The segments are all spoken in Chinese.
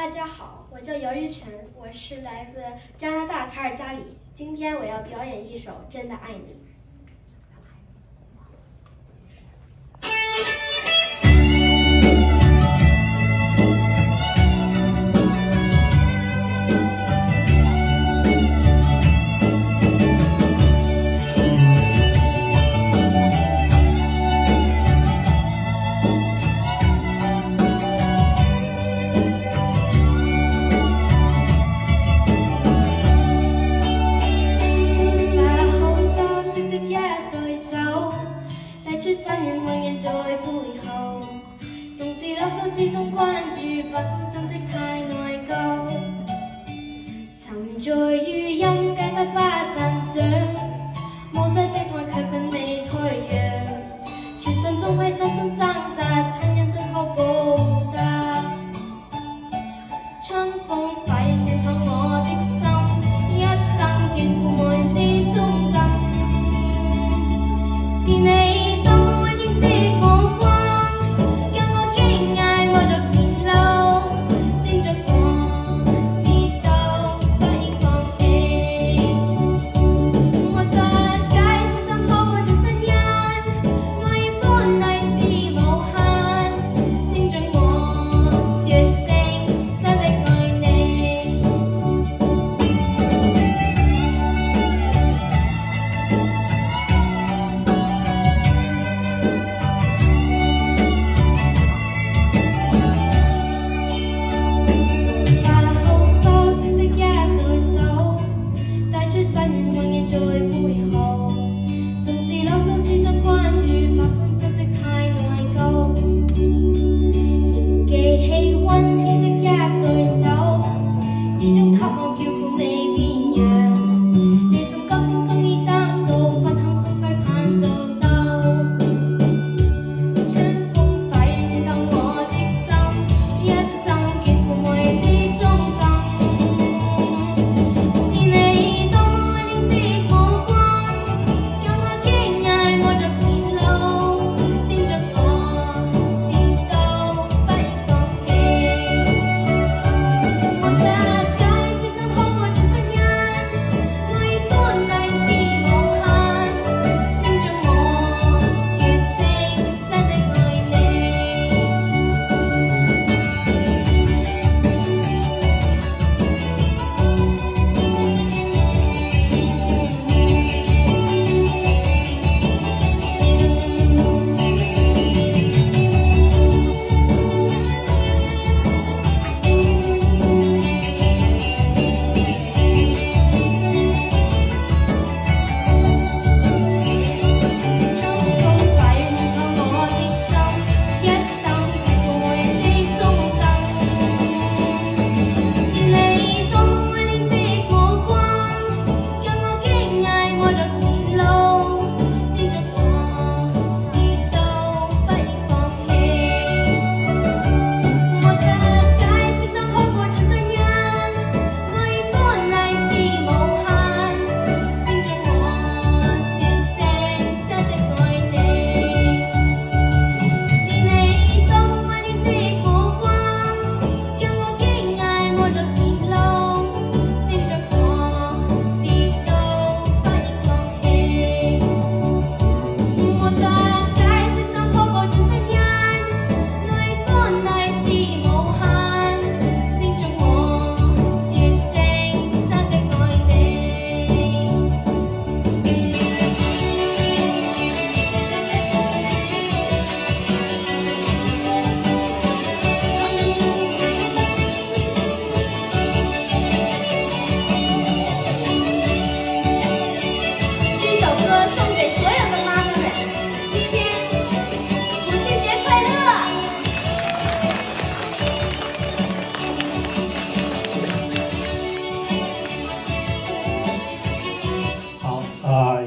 大家好，我叫姚玉晨，我是来自加拿大卡尔加里。今天我要表演一首《真的爱你》。始終關注，不通真跡太內疚。沉醉於音階得不讚賞，無需的愛卻並未退讓，決陣中喺心中掙扎，殘忍最後報答。春風拂暖透我的心，一生眷顧無人的送贈，是你。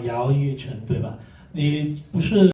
姚玉晨，对吧？你不是